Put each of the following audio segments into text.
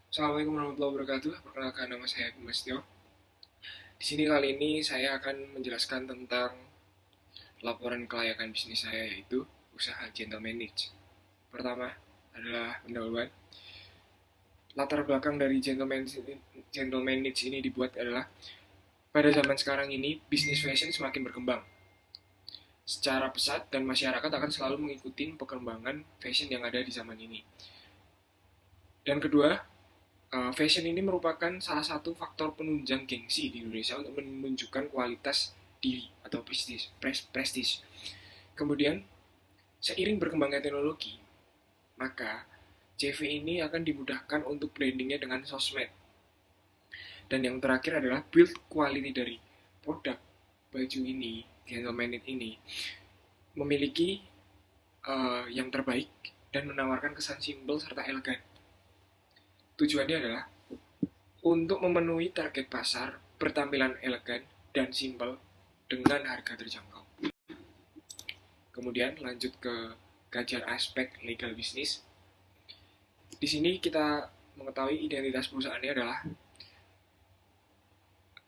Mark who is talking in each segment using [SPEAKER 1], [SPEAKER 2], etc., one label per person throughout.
[SPEAKER 1] Assalamualaikum warahmatullahi wabarakatuh. Perkenalkan, nama saya Mas Tio. Di sini kali ini saya akan menjelaskan tentang laporan kelayakan bisnis saya, yaitu usaha Gentle Manage. Pertama adalah pendahuluan. Latar belakang dari Gentle Manage ini dibuat adalah pada zaman sekarang ini bisnis fashion semakin berkembang secara pesat dan masyarakat akan selalu mengikuti perkembangan fashion yang ada di zaman ini. Dan kedua, fashion ini merupakan salah satu faktor penunjang gengsi di Indonesia untuk menunjukkan kualitas diri atau prestis. Kemudian, seiring berkembangnya teknologi, maka CV ini akan dimudahkan untuk brandingnya dengan sosmed. Dan yang terakhir adalah build quality dari produk baju ini, Gentleman ini, memiliki yang terbaik dan menawarkan kesan simpel serta elegan. Tujuannya adalah untuk memenuhi target pasar bertampilan elegan dan simpel dengan harga terjangkau. Kemudian lanjut ke kajian aspek legal bisnis. Di sini kita mengetahui identitas perusahaannya adalah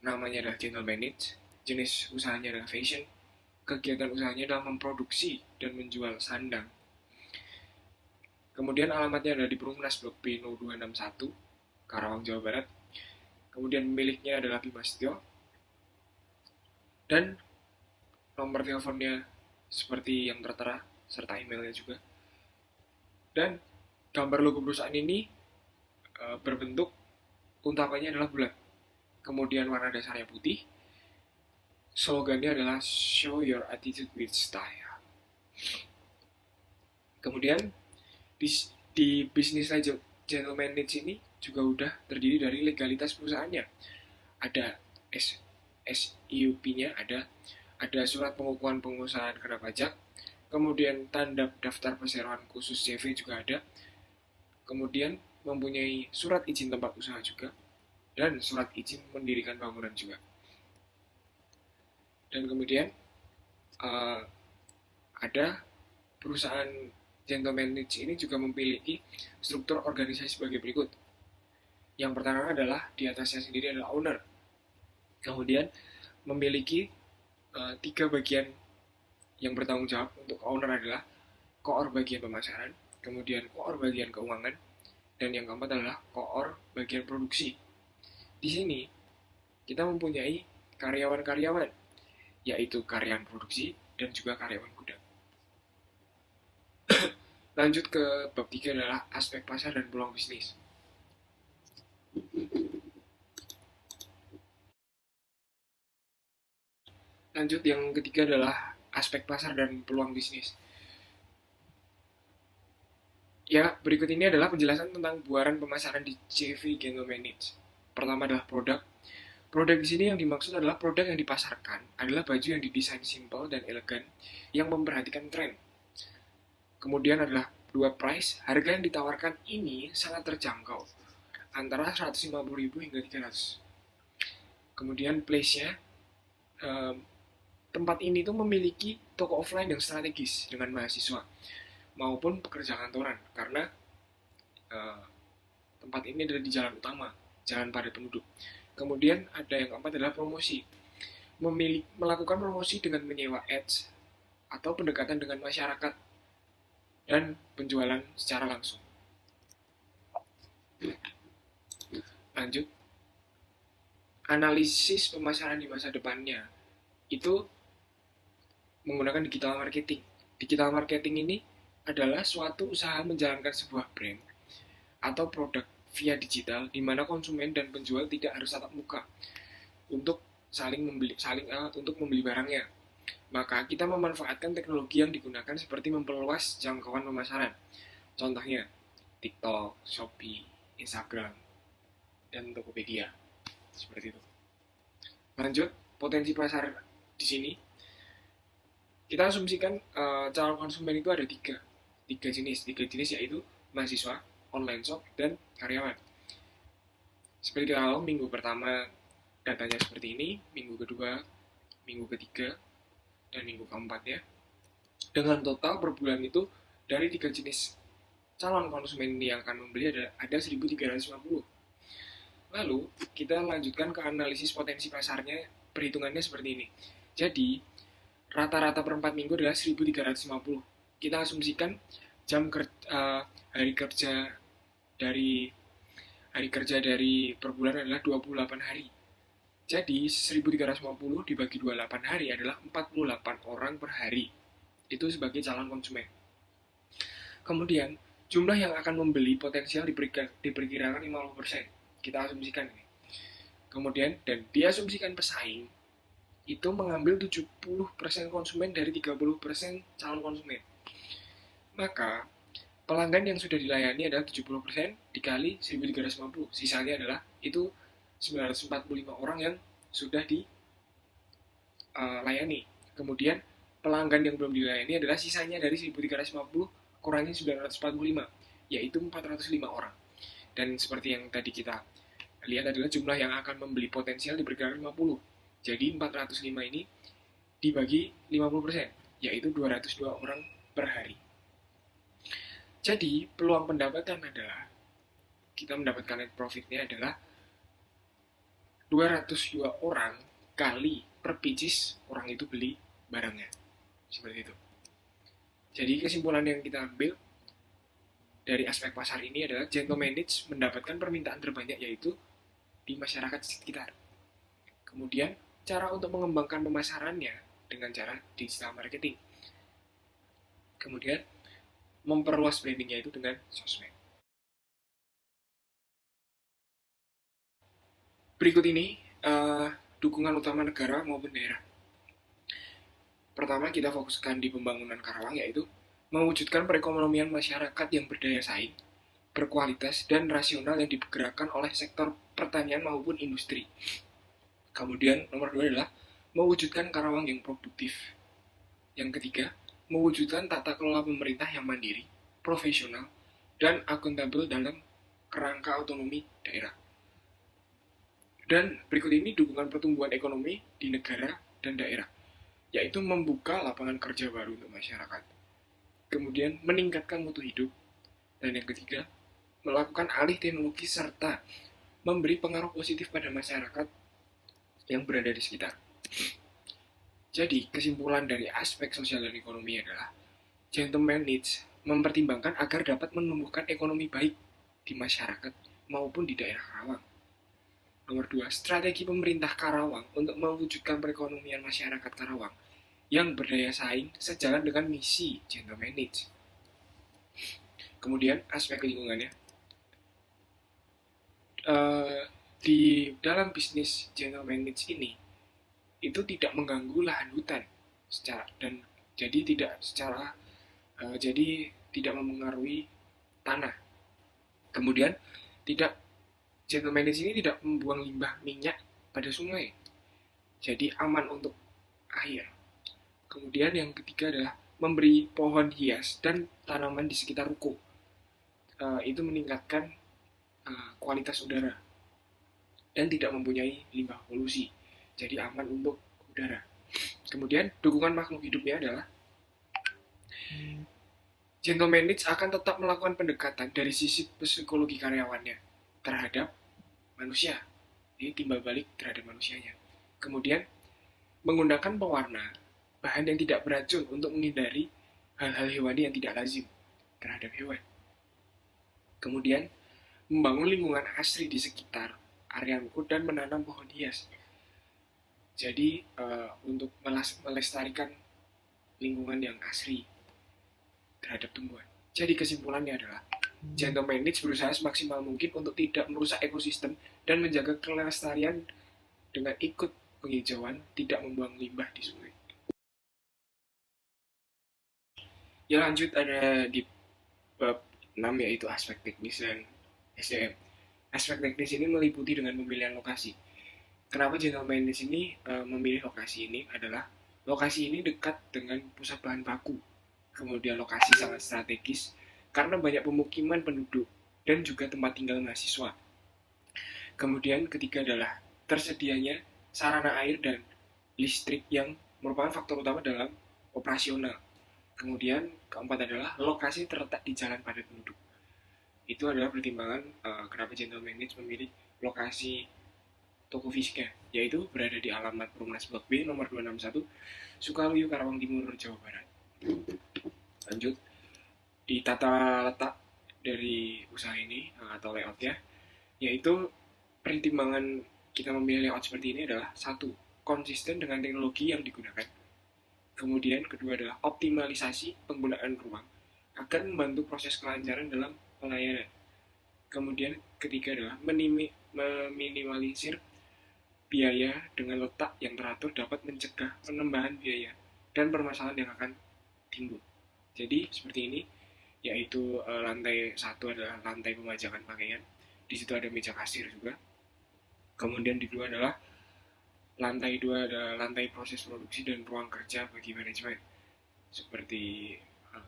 [SPEAKER 1] namanya adalah General Manage, jenis usahanya adalah fashion, kegiatan usahanya adalah memproduksi dan menjual sandang. Kemudian alamatnya ada di Perumnas Blok B 0261, Karawang, Jawa Barat. Kemudian pemiliknya adalah Bimas Tio. Dan nomor teleponnya seperti yang tertera, serta emailnya juga. Dan gambar logo perusahaan ini berbentuk untapannya adalah bulat. Kemudian warna dasarnya putih. Slogannya adalah Show Your Attitude with Style. Kemudian di bisnis Gentleman Niche ini juga udah terdiri dari legalitas perusahaannya. Ada SIUP-nya, ada surat pengukuhan pengusahaan kena pajak, kemudian tanda daftar perseroan khusus CV juga ada, kemudian mempunyai surat izin tempat usaha juga, dan surat izin mendirikan bangunan juga. Dan kemudian ada perusahaan Gentleman Niche ini juga memiliki struktur organisasi sebagai berikut. Yang pertama adalah di atasnya sendiri adalah owner. Kemudian memiliki 3 bagian yang bertanggung jawab. Untuk owner adalah koor bagian pemasaran, kemudian koor bagian keuangan, dan yang keempat adalah koor bagian produksi. Di sini kita mempunyai karyawan-karyawan, yaitu karyawan produksi dan juga karyawan gudang. Lanjut ke bab 3 adalah aspek pasar dan peluang bisnis. Lanjut, yang ketiga adalah aspek pasar dan peluang bisnis. Ya, berikut ini adalah penjelasan tentang buaran pemasaran di CV Geno Manage. Pertama adalah produk. Produk di sini yang dimaksud adalah produk yang dipasarkan adalah baju yang didesain simple dan elegan yang memperhatikan tren. Kemudian adalah dua price, harga yang ditawarkan ini sangat terjangkau, antara 150.000 hingga 300. Kemudian place-nya, tempat ini tuh memiliki toko offline yang strategis dengan mahasiswa maupun pekerja kantoran, karena tempat ini ada di jalan utama, jalan padat penduduk. Kemudian ada yang keempat adalah promosi, melakukan promosi dengan menyewa ads atau pendekatan dengan masyarakat dan penjualan secara langsung. Lanjut, analisis pemasaran di masa depannya itu menggunakan digital marketing. Digital marketing ini adalah suatu usaha menjalankan sebuah brand atau produk via digital di mana konsumen dan penjual tidak harus tatap muka untuk untuk membeli barangnya. Maka kita memanfaatkan teknologi yang digunakan seperti memperluas jangkauan pemasaran. Contohnya TikTok, Shopee, Instagram, dan Tokopedia. Seperti itu. Lanjut, potensi pasar di sini. Kita asumsikan calon konsumen itu ada tiga jenis yaitu mahasiswa, online shop, dan karyawan. Seperti kita tahu, minggu pertama datanya seperti ini, minggu kedua, minggu ketiga, dan minggu keempat ya. Dengan total per bulan itu dari 3 jenis calon konsumen ini yang akan membeli ada 1.350. Lalu kita lanjutkan ke analisis potensi pasarnya, perhitungannya seperti ini. Jadi rata-rata per 4 minggu adalah 1.350. Kita asumsikan hari kerja dari per bulan adalah 28 hari. Jadi 1.350 dibagi 28 hari adalah 48 orang per hari. Itu sebagai calon konsumen. Kemudian jumlah yang akan membeli potensial diperkirakan 50%. Kita asumsikan ini. Kemudian dan diasumsikan pesaing itu mengambil 70% konsumen dari 30% calon konsumen. Maka pelanggan yang sudah dilayani adalah 70% dikali 1.350. Sisanya adalah itu 945 orang yang sudah dilayani. Kemudian pelanggan yang belum dilayani adalah sisanya dari 1.350 kurangi 945, yaitu 405 orang. Dan seperti yang tadi kita lihat adalah jumlah yang akan membeli potensial diperkirakan 50. Jadi 405 ini dibagi 50%, yaitu 202 orang per hari. Jadi peluang pendapatan adalah kita mendapatkan net profitnya adalah 202 orang kali per pieces orang itu beli barangnya. Seperti itu. Jadi kesimpulan yang kita ambil dari aspek pasar ini adalah Gentle Manage mendapatkan permintaan terbanyak yaitu di masyarakat sekitar. Kemudian cara untuk mengembangkan pemasarannya dengan cara digital marketing. Kemudian memperluas brandingnya itu dengan sosmed. Berikut ini dukungan utama negara maupun daerah. Pertama, kita fokuskan di pembangunan Karawang, yaitu mewujudkan perekonomian masyarakat yang berdaya saing, berkualitas, dan rasional yang digerakkan oleh sektor pertanian maupun industri. Kemudian, nomor 2 adalah mewujudkan Karawang yang produktif. Yang ketiga, mewujudkan tata kelola pemerintah yang mandiri, profesional, dan akuntabel dalam kerangka otonomi daerah. Dan berikut ini dukungan pertumbuhan ekonomi di negara dan daerah, yaitu membuka lapangan kerja baru untuk masyarakat. Kemudian meningkatkan mutu hidup. Dan yang ketiga, melakukan alih teknologi serta memberi pengaruh positif pada masyarakat yang berada di sekitar. Jadi, kesimpulan dari aspek sosial dan ekonomi adalah Gentle Manage mempertimbangkan agar dapat menumbuhkan ekonomi baik di masyarakat maupun di daerah Karawang. Nomor 2, strategi pemerintah Karawang untuk mewujudkan perekonomian masyarakat Karawang yang berdaya saing sejalan dengan misi Gentle Manage. Kemudian aspek lingkungannya. Di dalam bisnis Gentle Manage ini itu tidak mengganggu lahan hutan jadi tidak mempengaruhi tanah. Kemudian Gentle Manage ini tidak membuang limbah minyak pada sungai, jadi aman untuk air. Kemudian yang ketiga adalah memberi pohon hias dan tanaman di sekitar ruko. Itu meningkatkan kualitas udara dan tidak mempunyai limbah polusi, jadi aman untuk udara. Kemudian dukungan makhluk hidupnya adalah Gentle Manage akan tetap melakukan pendekatan dari sisi psikologi karyawannya terhadap manusia, ini timbal balik terhadap manusianya. Kemudian menggunakan pewarna bahan yang tidak beracun untuk menghindari hal-hal hewani yang tidak lazim terhadap hewan. Kemudian membangun lingkungan asri di sekitar area ruko dan menanam pohon hias. Jadi untuk melestarikan lingkungan yang asri terhadap tumbuhan. Jadi kesimpulannya adalah Gentle Manage berusaha semaksimal mungkin untuk tidak merusak ekosistem dan menjaga kelestarian dengan ikut penghijauan, tidak membuang limbah di sungai. Ya, lanjut ada di bab 6 yaitu aspek teknis dan SDM. Aspek teknis ini meliputi dengan pemilihan lokasi. Kenapa Gentle Manage ini memilih lokasi ini adalah lokasi ini dekat dengan pusat bahan baku. Kemudian lokasi sangat strategis karena banyak pemukiman penduduk dan juga tempat tinggal mahasiswa. Kemudian ketiga adalah tersedianya sarana air dan listrik yang merupakan faktor utama dalam operasional. Kemudian keempat adalah lokasi terletak di jalan padat penduduk. Itu adalah pertimbangan kenapa General Manage memilih lokasi toko fisiknya, yaitu berada di alamat Perumnas Blok B nomor 261 Sukaluyu, Karawang Timur, Jawa Barat. Lanjut, di tata letak dari usaha ini atau layoutnya, yaitu pertimbangan kita memilih layout seperti ini adalah satu, konsisten dengan teknologi yang digunakan. Kemudian kedua adalah optimalisasi penggunaan ruang agar membantu proses kelancaran dalam pelayanan. Kemudian ketiga adalah meminimalisir biaya dengan letak yang teratur dapat mencegah penambahan biaya dan permasalahan yang akan timbul. Jadi seperti ini, yaitu lantai satu adalah lantai pemajangan pakaian. Di situ ada meja kasir juga. Kemudian di dua adalah lantai 2 adalah lantai proses produksi dan ruang kerja bagi manajemen, seperti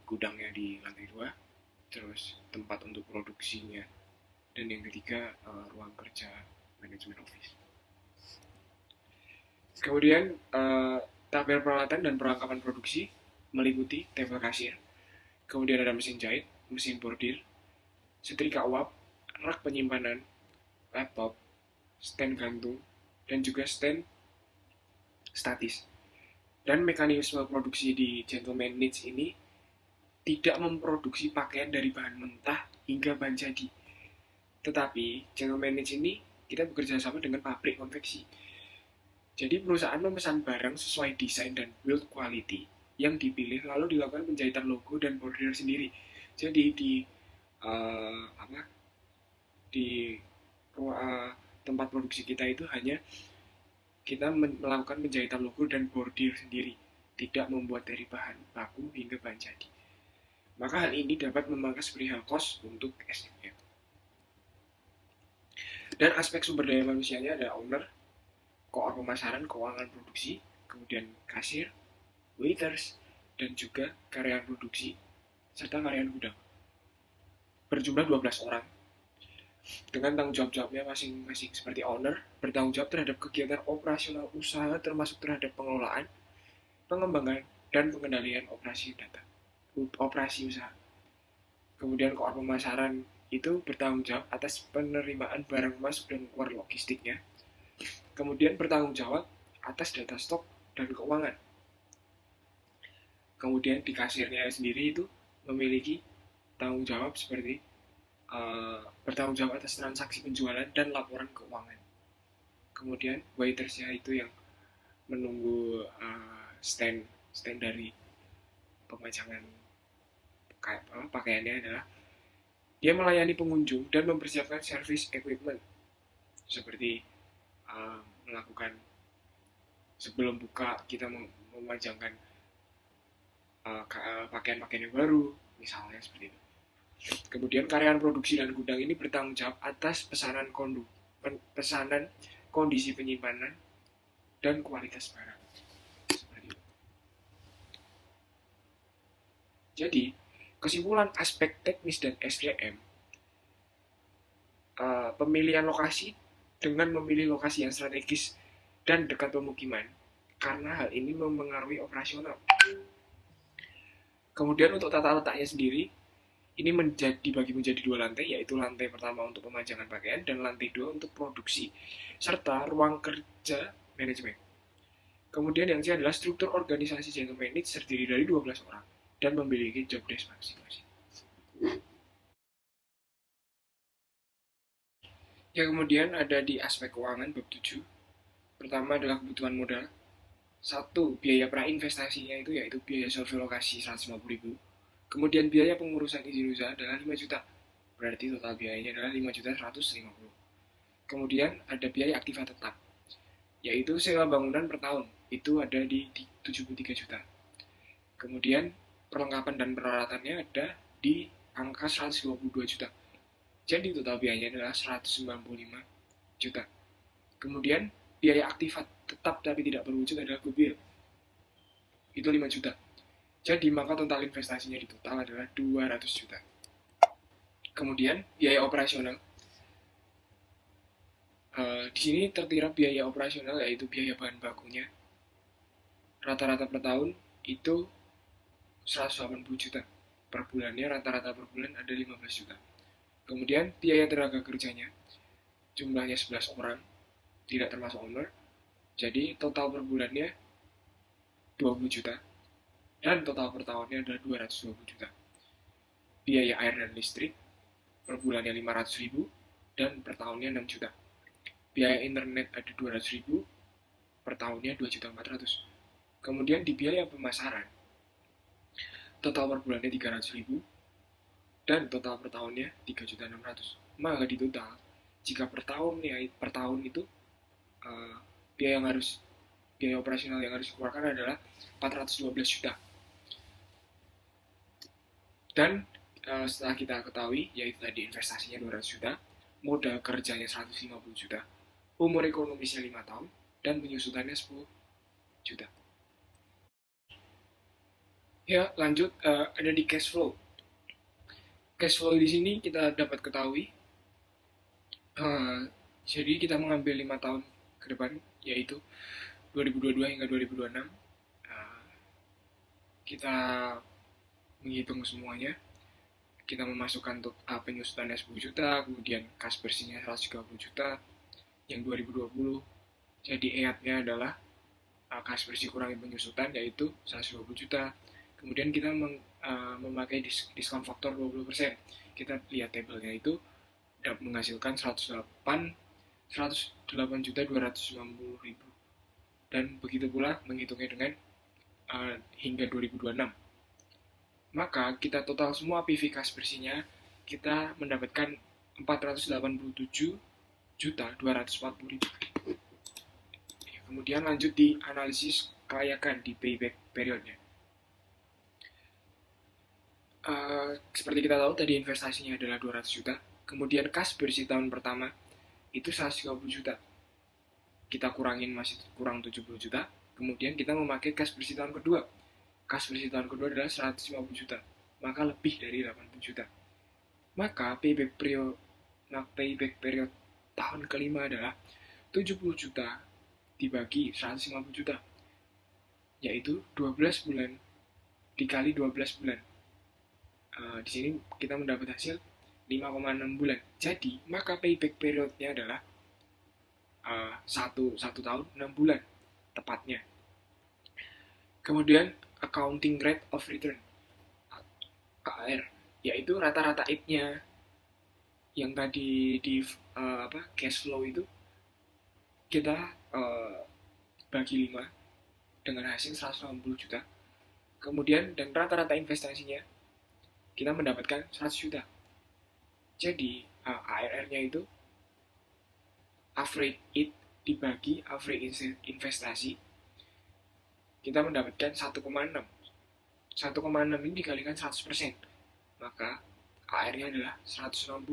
[SPEAKER 1] gudangnya di lantai 2, terus tempat untuk produksinya, dan yang ketiga ruang kerja manajemen office. Kemudian tabel peralatan dan perlengkapan produksi meliputi tabel kasir, kemudian ada mesin jahit, mesin bordir, setrika uap, rak penyimpanan, laptop, stand gantung, dan juga stand statis. Dan mekanisme produksi di Gentleman Knits ini tidak memproduksi pakaian dari bahan mentah hingga bahan jadi. Tetapi Gentleman Knits ini kita bekerja sama dengan pabrik konveksi. Jadi perusahaan memesan barang sesuai desain dan build quality yang dipilih, lalu dilakukan penjahitan logo dan bordir sendiri. Jadi di tempat produksi kita itu hanya kita melakukan penjahitan logo dan bordir sendiri, tidak membuat dari bahan baku hingga bahan jadi. Maka hal ini dapat memangkas perihal kos untuk SDM. Dan aspek sumber daya manusianya ada owner, koor pemasaran, keuangan produksi, kemudian kasir, waiters, dan juga karyawan produksi, serta karyawan gudang. Berjumlah 12 orang. Dengan tanggung jawab-jawabnya masing-masing, seperti owner bertanggung jawab terhadap kegiatan operasional usaha termasuk terhadap pengelolaan, pengembangan, dan pengendalian operasi usaha. Kemudian koor pemasaran itu bertanggung jawab atas penerimaan barang masuk dan keluar logistiknya. Kemudian bertanggung jawab atas data stok dan keuangan. Kemudian di kasirnya sendiri itu memiliki tanggung jawab seperti bertanggung jawab atas transaksi penjualan dan laporan keuangan. Kemudian waitersnya itu yang menunggu stand dari pemajangan pakaiannya adalah dia melayani pengunjung dan mempersiapkan service equipment, seperti melakukan sebelum buka kita memajangkan pakaian-pakaian yang baru, misalnya seperti itu. Kemudian karyawan produksi dan gudang ini bertanggung jawab atas pesanan kondisi penyimpanan, dan kualitas barang. Seperti itu. Jadi, kesimpulan aspek teknis dan SDM, pemilihan lokasi dengan memilih lokasi yang strategis dan dekat pemukiman, karena hal ini mempengaruhi operasional. Kemudian untuk tata letaknya sendiri, ini dibagi menjadi 2 lantai, yaitu lantai pertama untuk pemajangan pakaian dan lantai 2 untuk produksi, serta ruang kerja manajemen. Kemudian yang ketiga adalah struktur organisasi Gentleman Knits terdiri dari 12 orang dan memiliki job desk masing-masing. Ya, kemudian ada di aspek keuangan bab 7. Pertama adalah kebutuhan modal. 1. Biaya prainvestasinya itu yaitu biaya survei 150.000. Kemudian biaya pengurusan izin usaha adalah 5 juta. Berarti total biayanya adalah 5.150.000. Kemudian ada biaya aktiva tetap, yaitu sewa bangunan per tahun. Itu ada di 73 juta. Kemudian perlengkapan dan peralatannya ada di angka 122 juta. Jadi total biayanya adalah 195 juta. Kemudian biaya aktiva tetap tapi tidak berwujud adalah goodwill. Itu 5 juta. Jadi maka total investasinya di total adalah 200 juta. Kemudian biaya operasional. Di sini tertera biaya operasional yaitu biaya bahan bakunya. Rata-rata per tahun itu 180 juta. Per bulannya rata-rata per bulan ada 15 juta. Kemudian biaya tenaga kerjanya jumlahnya 11 orang, tidak termasuk owner. Jadi total per bulannya 20 juta dan total per tahunnya adalah 220 juta. Biaya air dan listrik per bulannya 500 ribu dan per tahunnya 6 juta. Biaya internet ada 200 ribu, per tahunnya 2 juta 400. Kemudian di biaya pemasaran, total per bulannya 300 ribu dan total per tahunnya 3 juta 600. Maka di total, jika per tahun itu biaya operasional yang harus dikeluarkan adalah 412 juta. Dan setelah kita ketahui, yaitu tadi investasinya 200 juta, modal kerjanya 150 juta, umur ekonomisnya 5 tahun, dan penyusutannya 10 juta. Ya, lanjut, ada di cash flow. Cash flow di sini kita dapat ketahui, jadi kita mengambil 5 tahun ke depan, yaitu 2022 hingga 2026. Kita menghitung semuanya. Kita memasukkan untuk penyusutannya 10 juta, kemudian kas bersihnya 130 juta, yang 2020. Jadi EAT-nya adalah kas bersih kurangi penyusutan, yaitu 120 juta. Kemudian kita memakai diskon faktor 20%. Kita lihat tabelnya itu menghasilkan 108 juta 290 ribu. Dan begitu pula menghitungnya dengan hingga 2026. Maka kita total semua PV kas bersihnya, kita mendapatkan 487 juta 240 ribu. Kemudian lanjut di analisis kelayakan di payback periodnya. Seperti kita tahu tadi investasinya adalah 200 juta, kemudian kas bersih tahun pertama itu 130 juta. Kita kurangin masih kurang 70 juta, kemudian kita memakai kas bersih tahun kedua. Kas bersih tahun kedua adalah 150 juta, maka lebih dari 80 juta. Maka payback period tahun kelima adalah 70 juta dibagi 150 juta, yaitu 12 bulan dikali 12 bulan. Di sini kita mendapat hasil 5,6 bulan. Jadi, maka payback periodnya adalah 1 tahun 6 bulan tepatnya. Kemudian accounting rate of return, KR, yaitu rata-rata IT-nya yang tadi di cash flow itu kita bagi 5 dengan hasil 180 juta. Kemudian dan rata-rata investasinya kita mendapatkan 100 juta. Jadi ARR-nya itu average it dibagi average investasi, kita mendapatkan 1,6. 1,6 ini dikalikan 100%, maka AR-nya adalah 160%.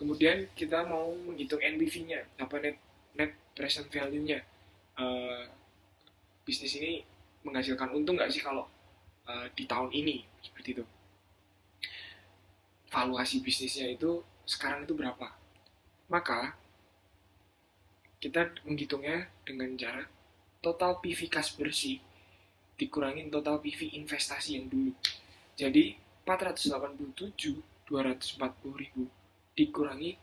[SPEAKER 1] Kemudian kita mau menghitung NPV-nya, apa net present value-nya. Bisnis ini menghasilkan untung nggak sih kalau di tahun ini, seperti itu. Valuasi bisnisnya itu sekarang itu berapa? Maka kita menghitungnya dengan cara total PV kas bersih dikurangin total PV investasi yang dulu. Jadi 487 240 ribu dikurangi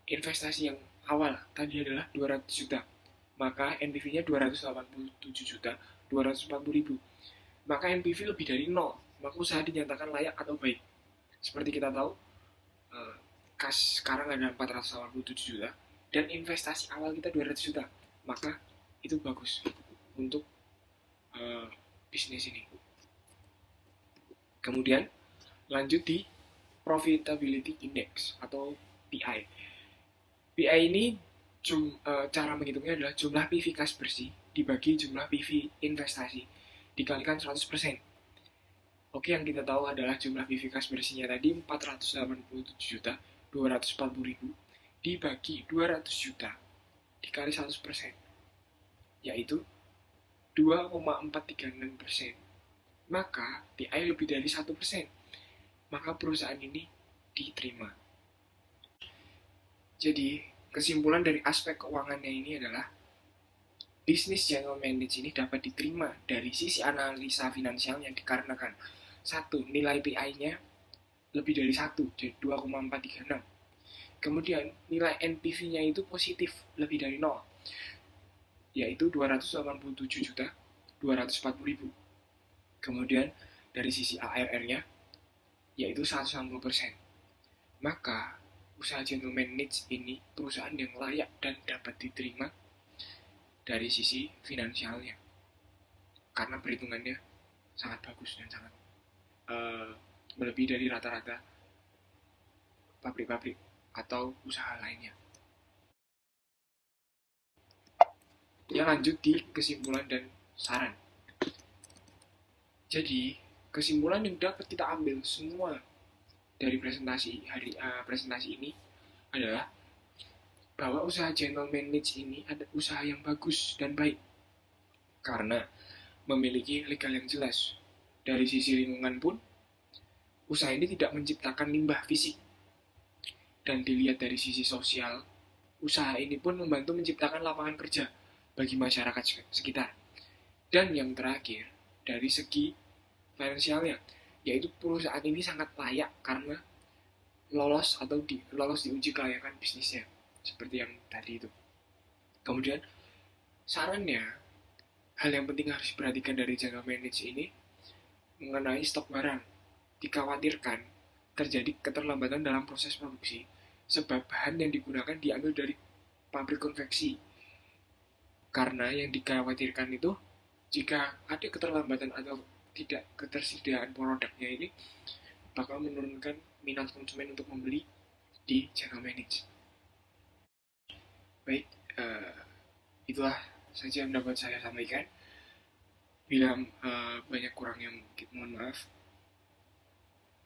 [SPEAKER 1] investasi yang awal tadi adalah 200 juta, maka NPV-nya 287 juta 240 ribu. Maka NPV lebih dari 0, maka usaha dinyatakan layak atau baik. Seperti kita tahu, kas sekarang ada 487 juta dan investasi awal kita 200 juta, maka itu bagus untuk bisnis ini. Kemudian lanjut di Profitability Index atau PI. PI ini cara menghitungnya adalah jumlah PV kas bersih dibagi jumlah PV investasi dikalikan 100%. Oke, yang kita tahu adalah jumlah PV kas bersihnya tadi 487 juta 240 ribu dibagi 200 juta dikali 100%, yaitu 2,436%. Maka PI lebih dari 1%, maka perusahaan ini diterima. Jadi kesimpulan dari aspek keuangannya ini adalah bisnis general manage ini dapat diterima dari sisi analisa finansialnya dikarenakan 1. Nilai PI-nya lebih dari 1, jadi 2,436. Kemudian nilai NPV-nya itu positif, lebih dari 0, yaitu 287.240.000. Kemudian dari sisi ARR-nya yaitu 160%. Maka usaha Gentleman Niche ini perusahaan yang layak dan dapat diterima dari sisi finansialnya, karena perhitungannya sangat bagus dan sangat melebihi dari rata-rata pabrik-pabrik atau usaha lainnya. Ya, lanjut di kesimpulan dan saran. Jadi kesimpulan yang dapat kita ambil semua dari presentasi ini adalah bahwa usaha Gentleman Niche ini ada usaha yang bagus dan baik karena memiliki legal yang jelas. Dari sisi lingkungan pun, usaha ini tidak menciptakan limbah fisik. Dan dilihat dari sisi sosial, usaha ini pun membantu menciptakan lapangan kerja bagi masyarakat sekitar. Dan yang terakhir, dari segi finansialnya, yaitu perusahaan ini sangat layak karena lolos di uji kelayakan bisnisnya, seperti yang tadi itu. Kemudian sarannya, hal yang penting harus diperhatikan dari Gentleman Niche ini mengenai stok barang. Dikhawatirkan terjadi keterlambatan dalam proses produksi sebab bahan yang digunakan diambil dari pabrik konveksi. Karena yang dikhawatirkan itu jika ada keterlambatan atau tidak ketersediaan produknya ini bakal menurunkan minat konsumen untuk membeli di Gentleman Niche. Baik, itulah saja yang dapat saya sampaikan. Bila banyak kurangnya mungkin mohon maaf.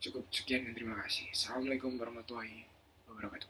[SPEAKER 1] Cukup sekian dan terima kasih. Assalamualaikum warahmatullahi wabarakatuh.